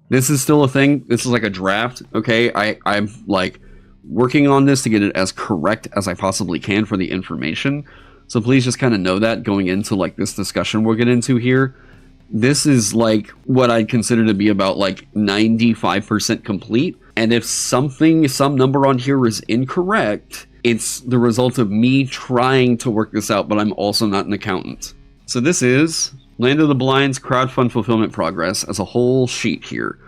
This is still a thing. This is like a draft, okay? I'm like working on this to get it as correct as I possibly can for the information. So please just kind of know that going into like this discussion we'll get into here. This is like what I'd consider to be about like 95% complete. And if some number on here is incorrect, it's the result of me trying to work this out, but I'm also not an accountant. So this is Land of the Blind's crowdfund fulfillment progress as a whole sheet here.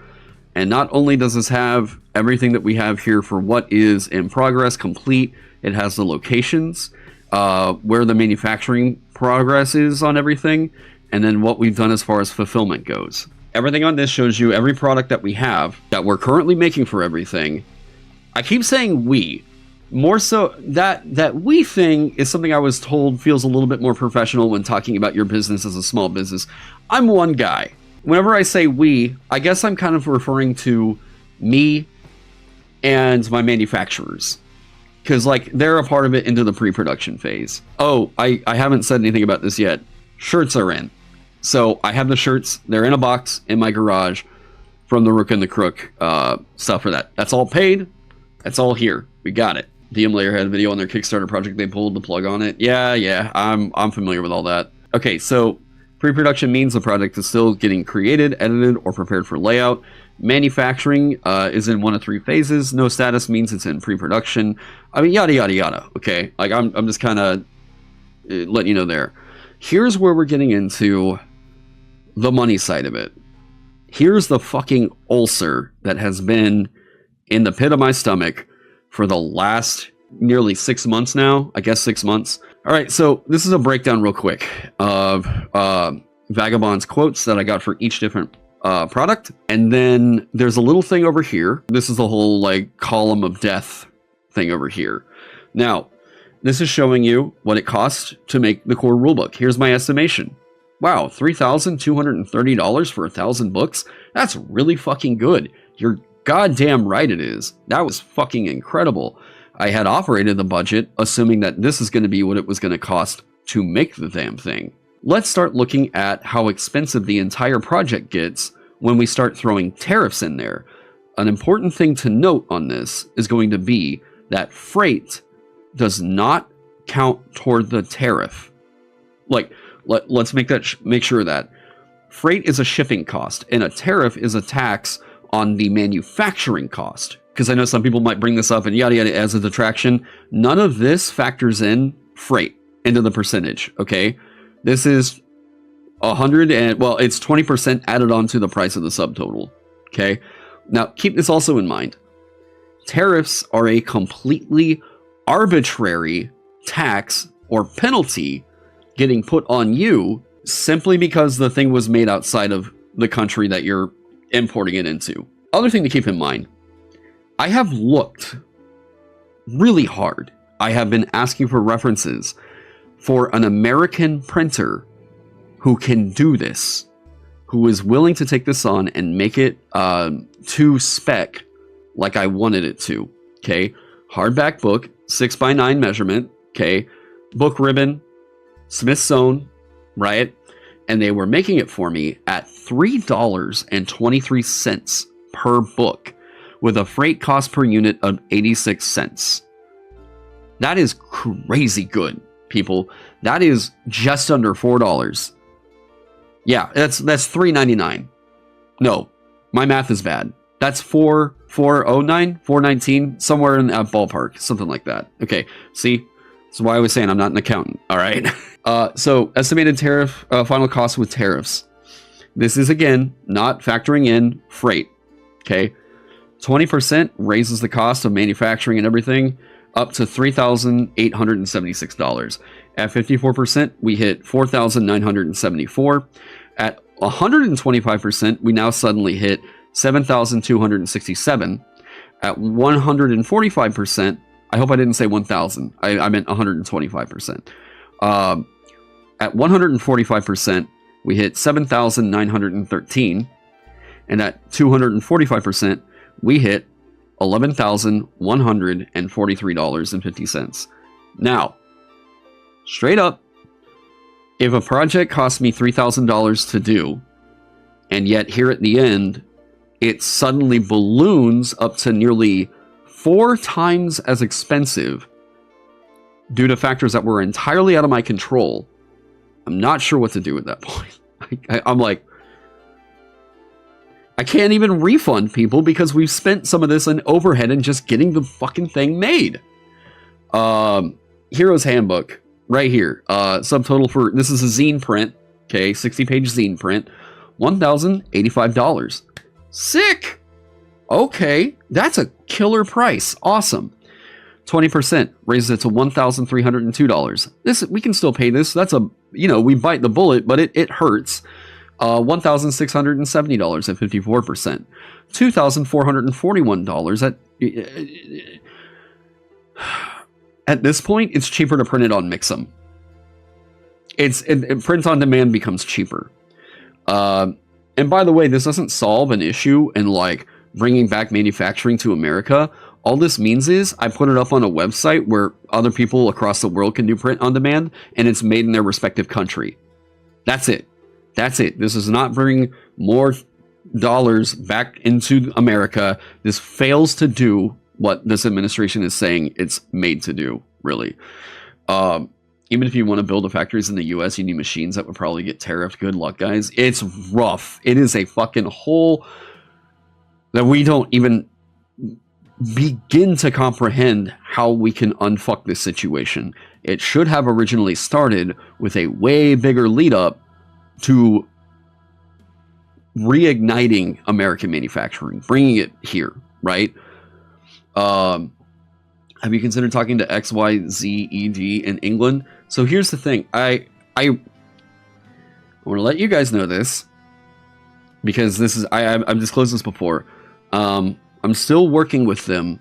And not only does this have everything that we have here for what is in progress complete, it has the locations, where the manufacturing progress is on everything, and then what we've done as far as fulfillment goes. Everything on this shows you every product that we have, that we're currently making for everything. I keep saying we. More so, that we thing is something I was told feels a little bit more professional when talking about your business as a small business. I'm one guy. Whenever I say we, I guess I'm kind of referring to me and my manufacturers. Because, like, they're a part of it into the pre-production phase. Oh, I haven't said anything about this yet. Shirts are in. So, I have the shirts. They're in a box in my garage from the Rook and the Crook stuff for that. That's all paid. That's all here. We got it. DM Layer had a video on their Kickstarter project. They pulled the plug on it. Yeah, I'm familiar with all that. Okay, so pre-production means the project is still getting created, edited, or prepared for layout. Manufacturing is in 1 of 3 phases. No status means it's in pre-production. I mean, yada, yada, yada. Okay, like I'm just kind of letting you know there. Here's where we're getting into the money side of it. Here's the fucking ulcer that has been in the pit of my stomach for the last nearly 6 months now. I guess 6 months. All right, so this is a breakdown real quick of Vagabond's quotes that I got for each different product. And then there's a little thing over here. This is the whole like column of death thing over here. Now, this is showing you what it costs to make the core rulebook. Here's my estimation. Wow, $3,230 for 1,000 books? That's really fucking good. You're goddamn right it is. That was fucking incredible. I had operated the budget assuming that this is going to be what it was going to cost to make the damn thing. Let's start looking at how expensive the entire project gets when we start throwing tariffs in there. An important thing to note on this is going to be that freight does not count toward the tariff. Like, let's make sure that freight is a shipping cost and a tariff is a tax on the manufacturing cost. Because I know some people might bring this up and yada yada as a detraction. None of this factors in freight into the percentage, okay? This is 100 and, well, it's 20% added on to the price of the subtotal, okay? Now, keep this also in mind. Tariffs are a completely arbitrary tax or penalty getting put on you simply because the thing was made outside of the country that you're importing it into. Other thing to keep in mind, I have looked really hard. I have been asking for references for an American printer who can do this, who is willing to take this on and make it to spec like I wanted it to. Okay, hardback book, 6x9 measurement. Okay, book ribbon, Smith's sewn, right? And they were making it for me at $3.23 per book, with a freight cost per unit of 86 cents. That is crazy good, people. That is just under $4. Yeah, that's $3.99. No, my math is bad. That's $4.09, $4.19, somewhere in that ballpark, something like that. Okay, see, that's why I was saying I'm not an accountant. All right. So estimated tariff, final cost with tariffs. This is again not factoring in freight. Okay, 20% raises the cost of manufacturing and everything up to $3,876. At 54%, we hit $4,974. At 125%, we now suddenly hit $7,267. At 145%, I hope I didn't say 1,000. I meant 125%. At 145%, we hit $7,913. And at 245%, we hit $11,143.50. Now, straight up, if a project cost me $3,000 to do, and yet here at the end, it suddenly balloons up to nearly 4 times as expensive due to factors that were entirely out of my control. I'm not sure what to do at that point. I'm like, I can't even refund people because we've spent some of this in overhead and just getting the fucking thing made. Hero's Handbook, right here. Subtotal for, this is a zine print, okay, 60-page zine print, $1,085. Sick! Okay, that's a killer price. Awesome. 20% raises it to $1,302. This, we can still pay this. That's a, we bite the bullet, but it hurts. $1,670 at 54%. $2,441 at this point, it's cheaper to print it on Mixam. Print on demand becomes cheaper. And by the way, this doesn't solve an issue in like bringing back manufacturing to America. All this means is I put it up on a website where other people across the world can do print on demand, and it's made in their respective country. That's it. That's it. This is not bringing more dollars back into America. This fails to do what this administration is saying it's made to do, really. Even if you want to build the factories in the US, you need machines that would probably get tariffed. Good luck, guys. It's rough. It is a fucking hole that we don't even begin to comprehend how we can unfuck this situation. It should have originally started with a way bigger lead up to reigniting American manufacturing, bringing it here, right? Have you considered talking to XYZED in England? So here's the thing. I want to let you guys know this because this is I've disclosed this before. I'm still working with them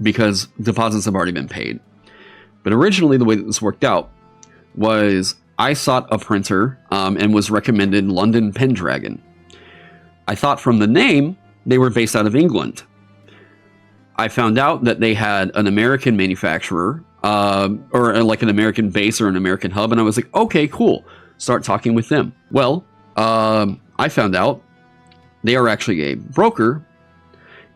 because deposits have already been paid. But originally, the way that this worked out was I sought a printer and was recommended London Pendragon. I thought from the name they were based out of England. I found out that they had an American manufacturer or like an American base or an American hub, and I was like, okay, cool. Start talking with them. Well, I found out they are actually a broker,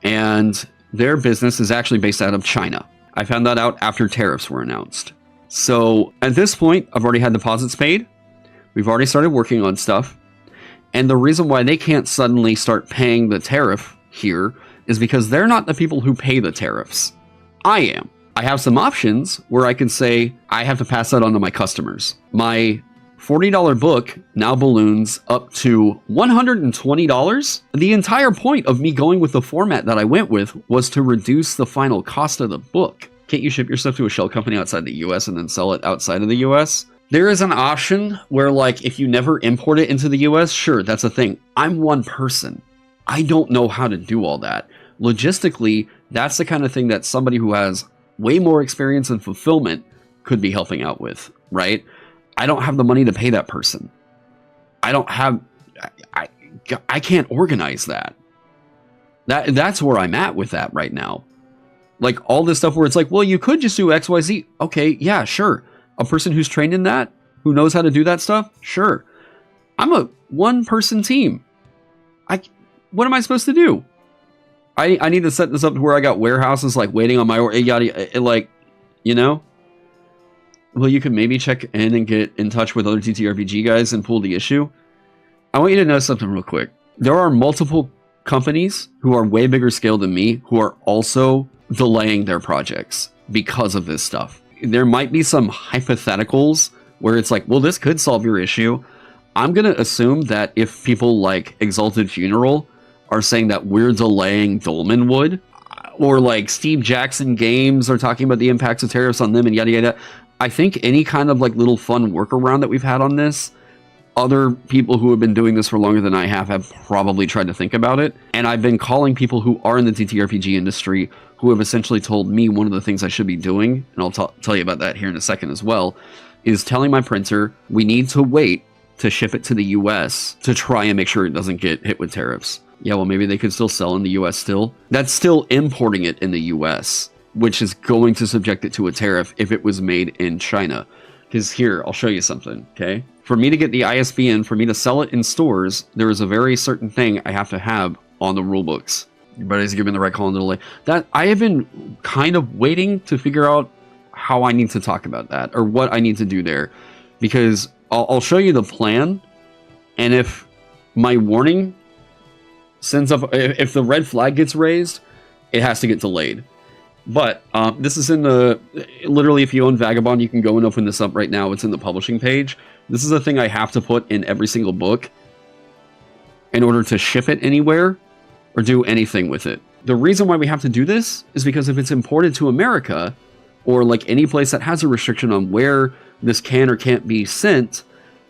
and their business is actually based out of China. I found that out after tariffs were announced. So at this point, I've already had deposits paid. We've already started working on stuff. And the reason why they can't suddenly start paying the tariff here is because they're not the people who pay the tariffs. I am. I have some options where I can say I have to pass that on to my customers. My $40 book now balloons up to $120. The entire point of me going with the format that I went with was to reduce the final cost of the book. Can't you ship your stuff to a shell company outside the US and then sell it outside of the US? There is an option where, like, if you never import it into the US, sure, that's a thing. I'm one person. I don't know how to do all that. Logistically, that's the kind of thing that somebody who has way more experience in fulfillment could be helping out with, right? I don't have the money to pay that person. I don't have... I can't organize that. That's where I'm at with that right now. Like, all this stuff where it's like, well, you could just do XYZ. Okay, yeah, sure. A person who's trained in that, who knows how to do that stuff, sure. I'm a one-person team. What am I supposed to do? I need to set this up to where I got warehouses, like, waiting on my order, yada, like, you know? Well, you could maybe check in and get in touch with other TTRPG guys and pull the issue. I want you to know something real quick. There are multiple companies who are way bigger scale than me who are also delaying their projects because of this stuff. There might be some hypotheticals where it's like, well, this could solve your issue. I'm going to assume that if people like Exalted Funeral are saying that we're delaying Dolmenwood, or like Steve Jackson Games are talking about the impacts of tariffs on them and yada yada, I think any kind of like little fun workaround that we've had on this, other people who have been doing this for longer than I have probably tried to think about it. And I've been calling people who are in the TTRPG industry who have essentially told me one of the things I should be doing, and I'll tell you about that here in a second as well, is telling my printer we need to wait to ship it to the US to try and make sure it doesn't get hit with tariffs. Yeah, well, maybe they could still sell in the US still. That's still importing it in the US, which is going to subject it to a tariff if it was made in China. Because here, I'll show you something, okay? For me to get the ISBN, for me to sell it in stores, there is a very certain thing I have to have on the rule books. Everybody's giving the right call and delay. That I have been kind of waiting to figure out how I need to talk about that or what I need to do there, because I'll show you the plan, and if my warning sends up, if the red flag gets raised, it has to get delayed. But this is in the, literally, if you own Vagabond, you can go and open this up right now. It's in the publishing page. This is a thing I have to put in every single book in order to ship it anywhere or do anything with it. The reason why we have to do this is because if it's imported to America, or like any place that has a restriction on where this can or can't be sent,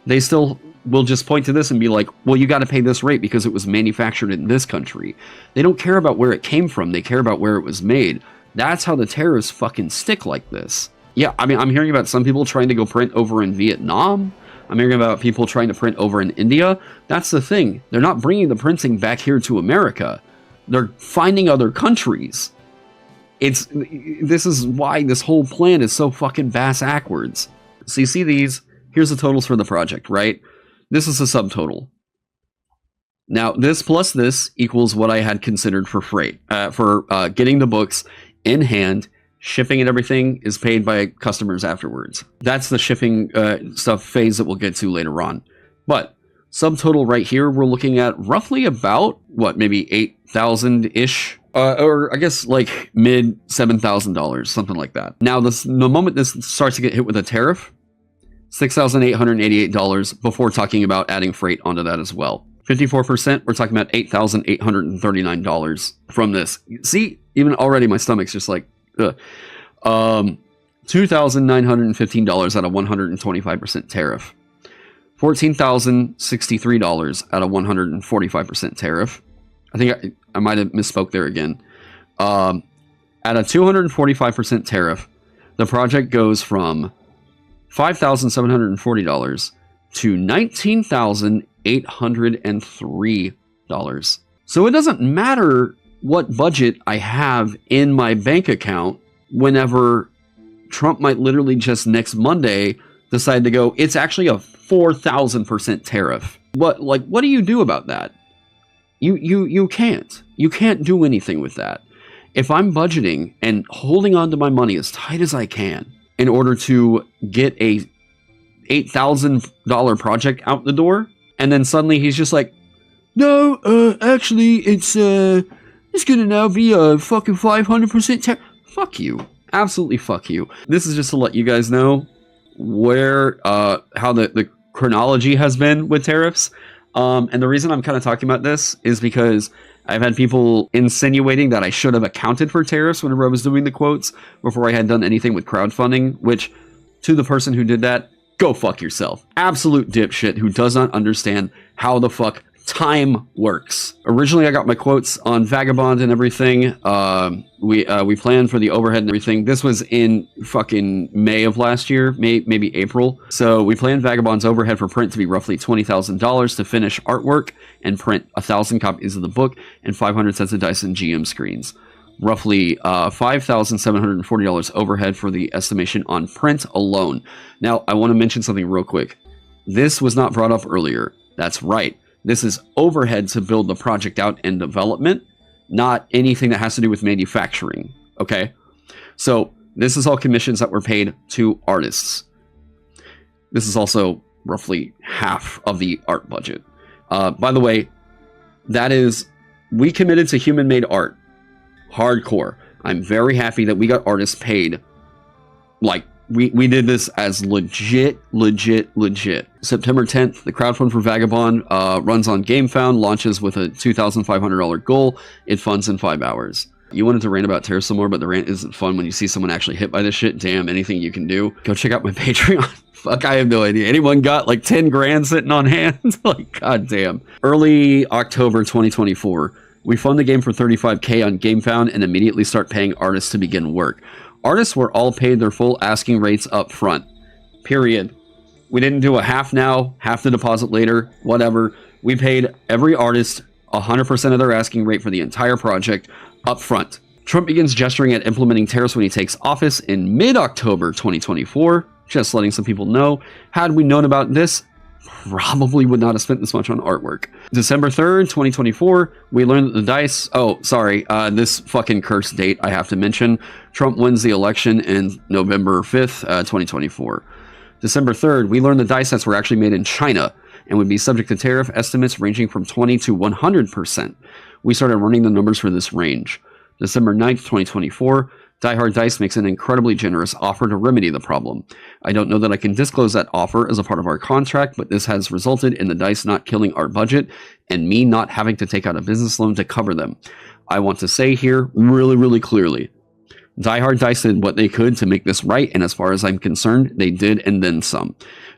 they still will just point to this and be like, well, you got to pay this rate because it was manufactured in this country. They don't care about where it came from. They care about where it was made. That's how the tariffs fucking stick like this. Yeah, I mean, I'm hearing about some people trying to go print over in Vietnam. I'm hearing about people trying to print over in India. That's the thing. They're not bringing the printing back here to America. They're finding other countries. This is why this whole plan is so fucking bass-ackwards. So you see these. Here's the totals for the project, right? This is a subtotal. Now, this plus this equals what I had considered for freight. For getting the books in hand, shipping and everything is paid by customers afterwards. That's the shipping stuff phase that we'll get to later on. But subtotal right here, we're looking at roughly about, what, maybe $8,000-ish? Or I guess like mid $7,000, something like that. Now, the moment this starts to get hit with a tariff, $6,888 before talking about adding freight onto that as well. 54%, we're talking about $8,839 from this. See, even already my stomach's just like, ugh. $2,915 at a 125% tariff. $14,063 at a 145% tariff. I think I might have misspoke there again. At a 245% tariff, the project goes from $5,740 to $19,803. So it doesn't matter what budget I have in my bank account whenever Trump might literally just next Monday decide to go, it's actually a 4,000% tariff. What do you do about that? You can't. You can't do anything with that. If I'm budgeting and holding on to my money as tight as I can in order to get a $8,000 project out the door, and then suddenly he's just like, no, actually, it's gonna now be a fucking 500% tariff. Fuck you. Absolutely fuck you. This is just to let you guys know where, how the chronology has been with tariffs. And the reason I'm kind of talking about this is because I've had people insinuating that I should have accounted for tariffs whenever I was doing the quotes before I had done anything with crowdfunding, which, to the person who did that, go fuck yourself. Absolute dipshit who does not understand how the fuck time works. Originally, I got my quotes on Vagabond and everything. We planned for the overhead and everything. This was in fucking May of last year, maybe April. So we planned Vagabond's overhead for print to be roughly $20,000 to finish artwork and print 1,000 copies of the book and 500 sets of dice and GM screens. Roughly $5,740 overhead for the estimation on print alone. Now, I want to mention something real quick. This was not brought up earlier. That's right. This is overhead to build the project out and development, not anything that has to do with manufacturing, okay? So this is all commissions that were paid to artists. This is also roughly half of the art budget. By the way, that is, we committed to human-made art. Hardcore. I'm very happy that we got artists paid. Like, we did this as legit. September 10th, the crowdfund for Vagabond runs on GameFound, launches with a $2,500 goal. It funds in 5 hours. You wanted to rant about Tariffs some more, but the rant isn't fun when you see someone actually hit by this shit. Damn, anything you can do. Go check out my Patreon. Fuck, I have no idea. Anyone got like 10 grand sitting on hand? Like, goddamn. Early October 2024, we fund the game for $35K on GameFound and immediately start paying artists to begin work. Artists were all paid their full asking rates up front. Period. We didn't do a half now, half the deposit later, whatever. We paid every artist 100% of their asking rate for the entire project up front. Trump begins gesturing at implementing tariffs when he takes office in mid-October 2024. Just letting some people know. Had we known about this probably would not have spent this much on artwork. December 3rd, 2024, we learned that the dice... Oh, sorry, this fucking cursed date I have to mention. Trump wins the election in November 5th, 2024. December 3rd, we learned the dice sets were actually made in China and would be subject to tariff estimates ranging from 20 to 100%. We started running the numbers for this range. December 9th, 2024, Die Hard Dice makes an incredibly generous offer to remedy the problem. I don't know that I can disclose that offer as a part of our contract, but this has resulted in the dice not killing our budget and me not having to take out a business loan to cover them. I want to say here really, really clearly, Die Hard Dice did what they could to make this right, and as far as I'm concerned, they did and then some.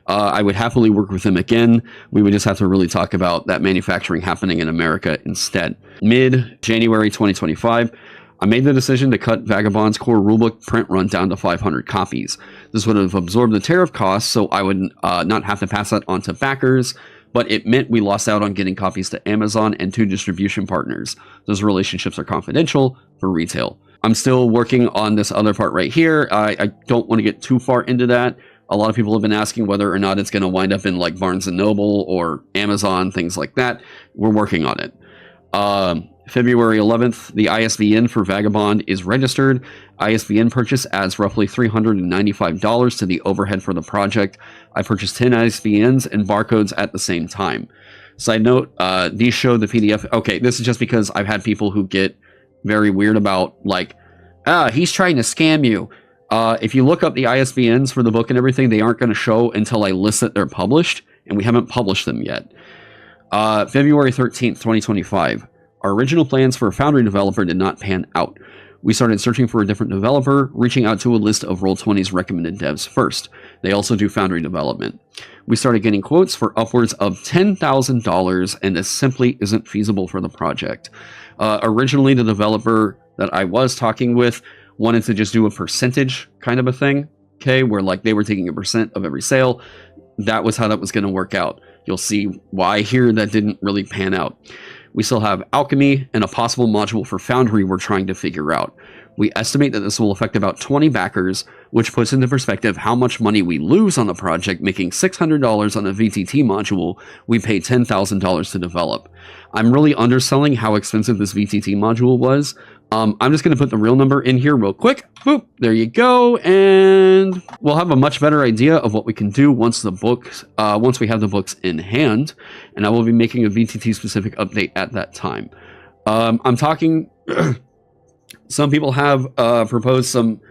I would happily work with them again. We would just have to really talk about that manufacturing happening in America instead. Mid-January 2025, I made the decision to cut Vagabond's core rulebook print run down to 500 copies. This would have absorbed the tariff costs, so I would not have to pass that on to backers, but it meant we lost out on getting copies to Amazon and 2 distribution partners. Those relationships are confidential for retail. I'm still working on this other part right here. I don't want to get too far into that. A lot of people have been asking whether or not it's going to wind up in like Barnes & Noble or Amazon, things like that. We're working on it. February 11th, the ISBN for Vagabond is registered. ISBN purchase adds roughly $395 to the overhead for the project. I purchased 10 ISBNs and barcodes at the same time. Side note, these show the PDF. Okay, this is just because I've had people who get very weird about like, he's trying to scam you. If you look up the ISBNs for the book and everything, they aren't going to show until I list that they're published, and we haven't published them yet. February 13th, 2025. Our original plans for a Foundry developer did not pan out. We started searching for a different developer, reaching out to a list of Roll20's recommended devs first. They also do Foundry development. We started getting quotes for upwards of $10,000, and this simply isn't feasible for the project. Originally, the developer that I was talking with wanted to just do a percentage kind of a thing, okay, where like they were taking a % of every sale. That was how that was going to work out. You'll see why here that didn't really pan out. We still have Alchemy and a possible module for Foundry we're trying to figure out. We estimate that this will affect about 20 backers, which puts into perspective how much money we lose on the project, making $600 on a VTT module we paid $10,000 to develop. I'm really underselling how expensive this VTT module was. I'm just going to put the real number in here real quick. Boop, there you go. And we'll have a much better idea of what we can do once once we have the books in hand. And I will be making a VTT specific update at that time. I'm talking, some people have proposed some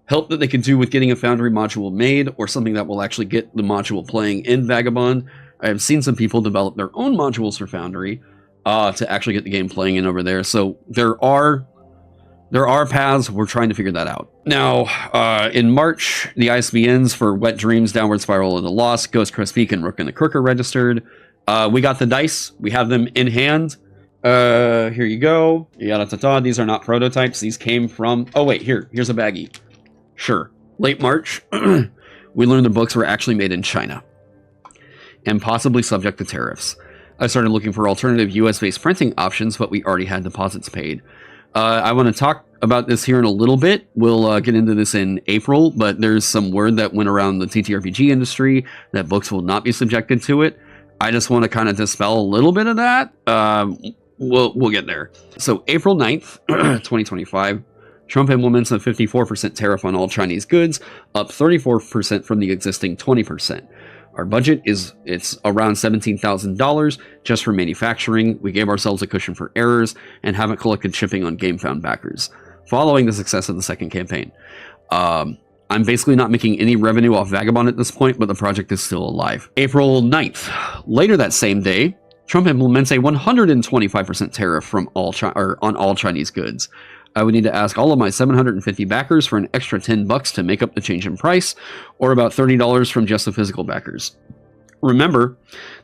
help that they could do with getting a Foundry module made, or something that will actually get the module playing in Vagabond. I have seen some people develop their own modules for Foundry to actually get the game playing in over there. So there are paths. We're trying to figure that out. Now, in March, the ISBNs for Wet Dreams, Downward Spiral of the Lost, Ghost Crest Peak, and Rook and the Crook are registered. We got the dice. We have them in hand. Here you go. Yada-ta-ta. These are not prototypes. These came from... Oh, wait. Here's a baggie. Sure. Late March, we learned the books were actually made in China and possibly subject to tariffs. I started looking for alternative US-based printing options, but we already had deposits paid. I want to talk about this here in a little bit. We'll get into this in April, but there's some word that went around the TTRPG industry that books will not be subjected to it. I just want to kind of dispel a little bit of that. We'll get there. So April 9th, 2025, Trump implements a 54% tariff on all Chinese goods, up 34% from the existing 20%. Our budget it's around $17,000 just for manufacturing. We gave ourselves a cushion for errors and haven't collected shipping on GameFound backers. Following the success of the second campaign, I'm basically not making any revenue off Vagabond at this point, but the project is still alive. April 9th, later that same day, Trump implements a 125% tariff on all Chinese goods. I would need to ask all of my 750 backers for an extra $10 to make up the change in price, or about $30 from just the physical backers. Remember,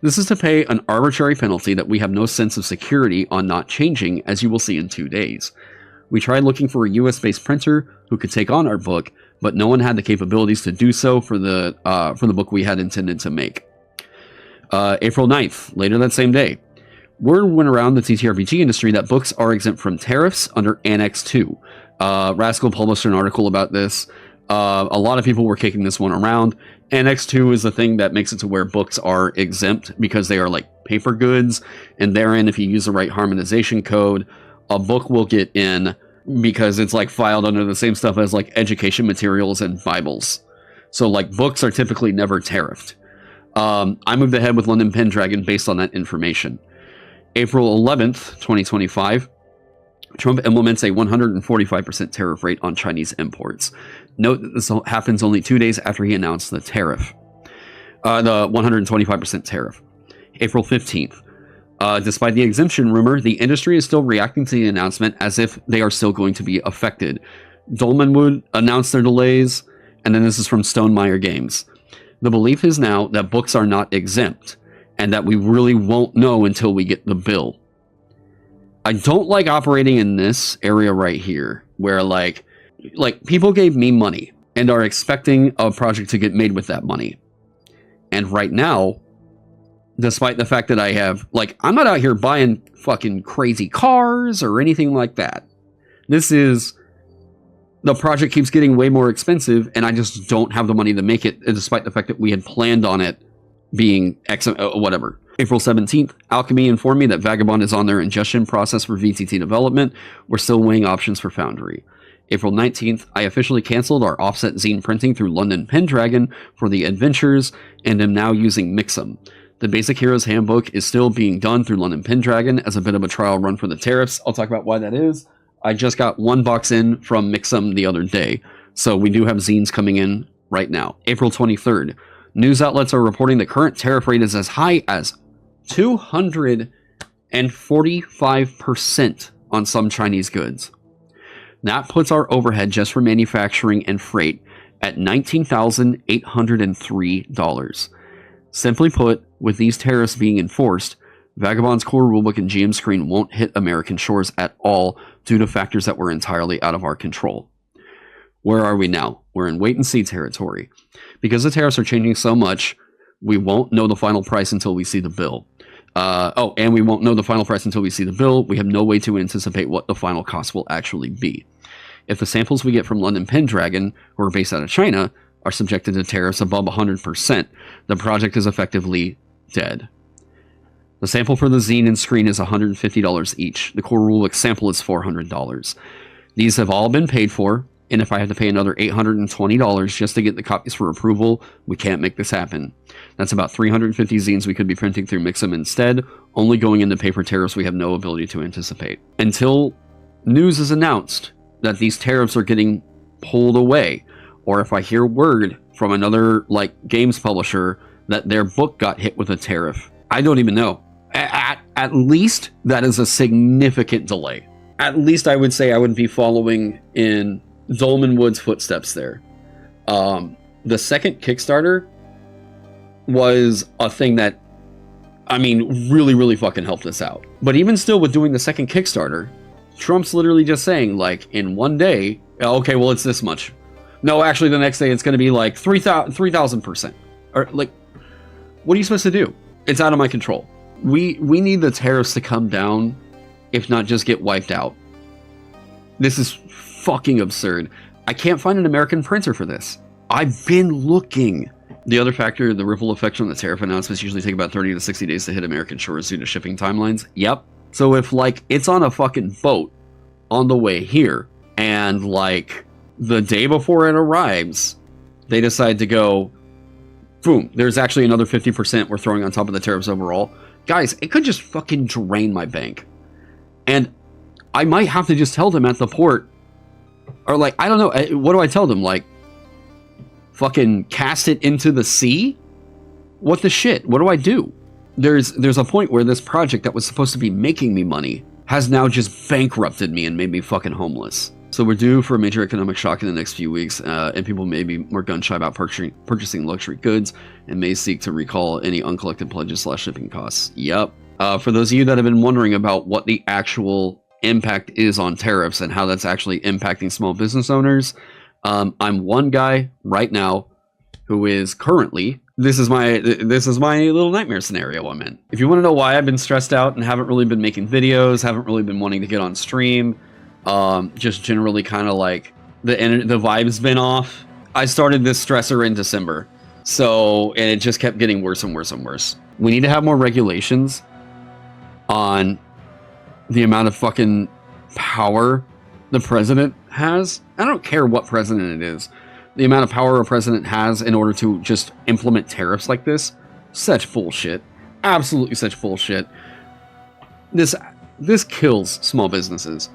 this is to pay an arbitrary penalty that we have no sense of security on not changing, as you will see in 2 days. We tried looking for a US-based printer who could take on our book, but no one had the capabilities to do so for the book we had intended to make. April 9th, later that same day, word went around the TTRPG industry that books are exempt from tariffs under Annex 2. Rascal published an article about this. A lot of people were kicking this one around, Annex 2 is the thing that makes it to where books are exempt because they are like paper goods, and therein, if you use the right harmonization code, a book will get in because it's like filed under the same stuff as like education materials and Bibles. So like books are typically never tariffed. I moved ahead with London Pendragon based on that information. April 11th, 2025, Trump implements a 145% tariff rate on Chinese imports. Note that this happens only 2 days after he announced the tariff, the 125% tariff. April 15th. Despite the exemption rumor, the industry is still reacting to the announcement as if they are still going to be affected. Dolmenwood announced their delays, and then this is from Stonemaier Games. The belief is now that books are not exempt, and that we really won't know until we get the bill. I don't like operating in this area right here, where like people gave me money and are expecting a project to get made with that money. And right now, despite the fact that I have, like, I'm not out here buying fucking crazy cars or anything like that. This is, the project keeps getting way more expensive, and I just don't have the money to make it, despite the fact that we had planned on it being X, whatever. April 17th, Alchemy informed me that Vagabond is on their ingestion process for VTT development. We're still weighing options for Foundry. April 19th, I officially canceled our offset zine printing through London Pendragon for the adventures, and am now using Mixum. The Basic Heroes Handbook is still being done through London Pendragon as a bit of a trial run for the tariffs. I'll talk about why that is. I just got one box in from Mixum the other day, so we do have zines coming in right now. April 23rd, news outlets are reporting the current tariff rate is as high as 245% on some Chinese goods. That puts our overhead just for manufacturing and freight at $19,803. Simply put, with these tariffs being enforced, Vagabond's core rulebook and GM screen won't hit American shores at all due to factors that were entirely out of our control. Where are we now? We're in wait-and-see territory. Because the tariffs are changing so much, we won't know the final price until we see the bill. And we won't know the final price until we see the bill. We have no way to anticipate what the final cost will actually be. If the samples we get from London Pendragon, who are based out of China, are subjected to tariffs above 100%, the project is effectively dead. The sample for the zine and screen is $150 each. The core rulebook sample is $400. These have all been paid for, and if I have to pay another $820 just to get the copies for approval, we can't make this happen. That's about 350 zines we could be printing through Mixum instead, only going into paper tariffs we have no ability to anticipate. Until news is announced that these tariffs are getting pulled away, or if I hear word from another games publisher that their book got hit with a tariff, I don't even know. At least that is a significant delay. At least I would say I would be following in Dolmenwood's footsteps there. The second Kickstarter was a thing that, I mean, really fucking helped us out. But even still, with doing the second Kickstarter, Trump's literally just saying, in one day, okay, well, it's this much. No, actually, the next day it's going to be 3,000%. Or, what are you supposed to do? It's out of my control. We need the tariffs to come down, if not just get wiped out. This is fucking absurd. I can't find an American printer for this. I've been looking. The other factor, the ripple effect from the tariff announcements usually take about 30 to 60 days to hit American shores due to shipping timelines. Yep. So if it's on a fucking boat on the way here, and the day before it arrives, they decide to go, boom, there's actually another 50% we're throwing on top of the tariffs overall. Guys, it could just fucking drain my bank. And I might have to just tell them at the port, or I don't know, what do I tell them? Fucking cast it into the sea? What the shit? What do I do? There's a point where this project that was supposed to be making me money has now just bankrupted me and made me fucking homeless. So we're due for a major economic shock in the next few weeks, and people may be more gun-shy about purchasing luxury goods and may seek to recall any uncollected pledges / shipping costs. Yep. For those of you that have been wondering about what the actual impact is on tariffs and how that's actually impacting small business owners, I'm one guy right now who is currently, this is my little nightmare scenario I'm in. If you want to know why I've been stressed out and haven't really been making videos, haven't really been wanting to get on stream, just generally kind of the vibe's been off. I started this stressor in December. So, and it just kept getting worse and worse and worse. We need to have more regulations on the amount of fucking power the president has. I don't care what president it is. The amount of power a president has in order to just implement tariffs like this. Such bullshit. Absolutely such bullshit. This kills small businesses.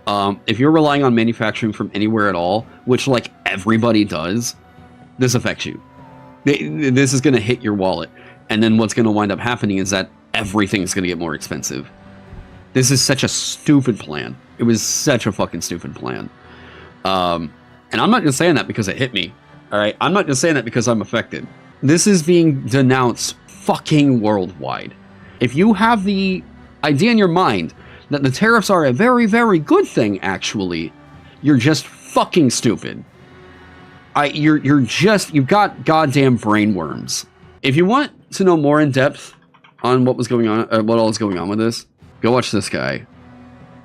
If you're relying on manufacturing from anywhere at all, which like everybody does, this affects you. This is going to hit your wallet. And then what's going to wind up happening is that everything's going to get more expensive. This is such a stupid plan. It was such a fucking stupid plan. And I'm not just saying that because it hit me. All right. I'm not just saying that because I'm affected. This is being denounced fucking worldwide. If you have the idea in your mind that the tariffs are a very, very good thing, actually, you're just fucking stupid. You've got goddamn brainworms. If you want to know more in depth on what was going on, what all is going on with this, go watch this guy.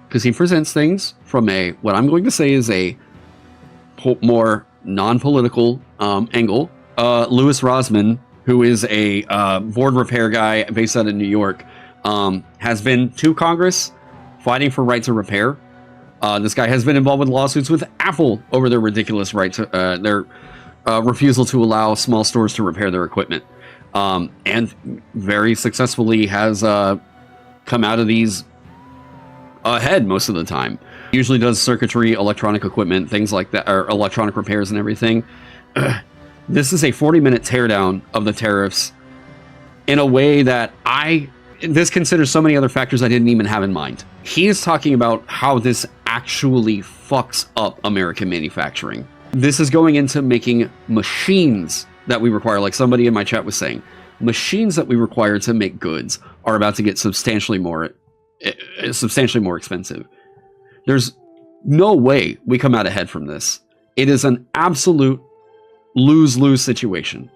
Because he presents things from what I'm going to say is a more non-political angle. Louis Rosman, who is a board repair guy based out of New York, has been to Congress fighting for right to repair. This guy has been involved with lawsuits with Apple over their ridiculous right to their refusal to allow small stores to repair their equipment, and very successfully has come out of these ahead most of the time. Usually does circuitry, electronic equipment, things like that, or electronic repairs and everything. This is a 40-minute teardown of the tariffs in a way that this considers so many other factors I didn't even have in mind. He is talking about how this actually fucks up American manufacturing. This is going into making machines that we require, like somebody in my chat was saying, machines that we require to make goods are about to get substantially more expensive. There's no way we come out ahead from this. It is an absolute lose-lose situation.